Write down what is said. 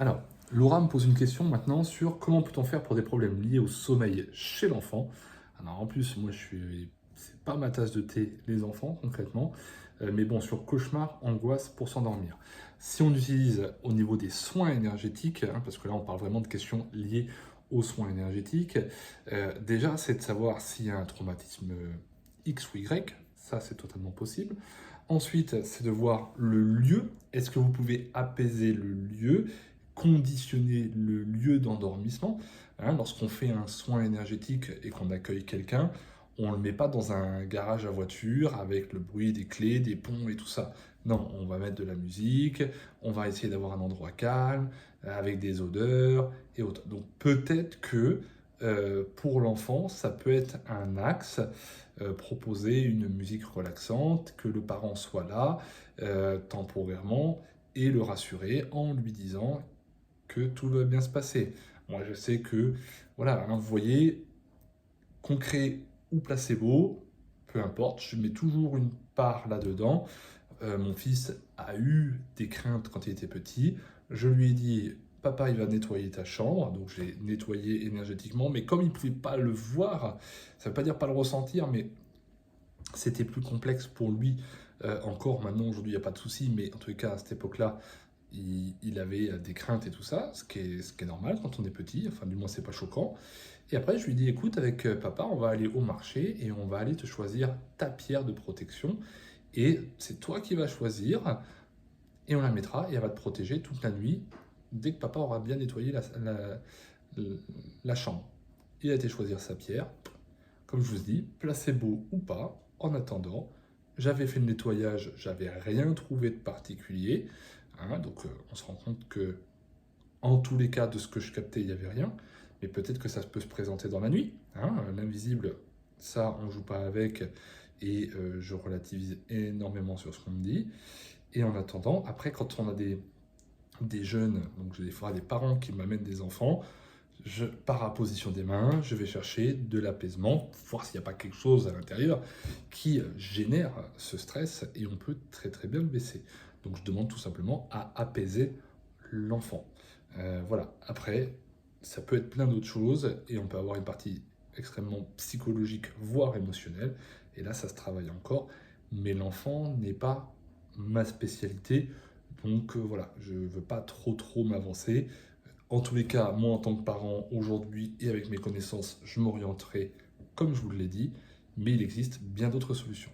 Alors, Laura me pose une question maintenant sur comment peut-on faire pour des problèmes liés au sommeil chez l'enfant. Alors en plus, moi c'est pas ma tasse de thé les enfants concrètement, mais bon sur cauchemar, angoisse pour s'endormir. Si on utilise au niveau des soins énergétiques, hein, parce que là on parle vraiment de questions liées aux soins énergétiques, déjà c'est de savoir s'il y a un traumatisme X ou Y, ça c'est totalement possible. Ensuite, c'est de voir le lieu. Est-ce que vous pouvez apaiser le lieu, conditionner le lieu d'endormissement? Hein, lorsqu'on fait un soin énergétique et qu'on accueille quelqu'un, on ne le met pas dans un garage à voiture avec le bruit des clés, des ponts et tout ça. Non, on va mettre de la musique, on va essayer d'avoir un endroit calme, avec des odeurs et autres. Donc peut-être que pour l'enfant, ça peut être un axe, proposer une musique relaxante, que le parent soit là temporairement et le rassurer en lui disant que tout va bien se passer. Moi, je sais que, voilà, hein, vous voyez, concret ou placebo, peu importe, je mets toujours une part là-dedans. Mon fils a eu des craintes quand il était petit. Je lui ai dit, papa, il va nettoyer ta chambre. Donc j'ai nettoyé énergétiquement, mais comme il ne pouvait pas le voir, ça ne veut pas dire pas le ressentir, mais c'était plus complexe pour lui. Encore maintenant, aujourd'hui, il n'y a pas de souci, mais en tout cas, à cette époque-là, il avait des craintes et tout ça, ce qui est normal quand on est petit, enfin du moins c'est pas choquant. Et après je lui dis écoute avec papa on va aller au marché et on va aller te choisir ta pierre de protection et c'est toi qui vas choisir et on la mettra et elle va te protéger toute la nuit dès que papa aura bien nettoyé la chambre. Il a été choisir sa pierre, comme je vous dis, placebo ou pas, en attendant, j'avais fait le nettoyage, j'avais rien trouvé de particulier. Hein, donc on se rend compte que en tous les cas de ce que je captais, il n'y avait rien. Mais peut-être que ça peut se présenter dans la nuit. Hein, l'invisible, ça on joue pas avec et je relativise énormément sur ce qu'on me dit. Et en attendant, après quand on a des jeunes, donc j'ai des fois des parents qui m'amènent des enfants, par la position des mains, je vais chercher de l'apaisement, voir s'il n'y a pas quelque chose à l'intérieur qui génère ce stress et on peut très très bien le baisser. Donc je demande tout simplement à apaiser l'enfant. Voilà, après, ça peut être plein d'autres choses et on peut avoir une partie extrêmement psychologique, voire émotionnelle, et là ça se travaille encore, mais l'enfant n'est pas ma spécialité, donc voilà, je ne veux pas trop m'avancer. En tous les cas, moi en tant que parent, aujourd'hui et avec mes connaissances, je m'orienterai comme je vous l'ai dit, mais il existe bien d'autres solutions.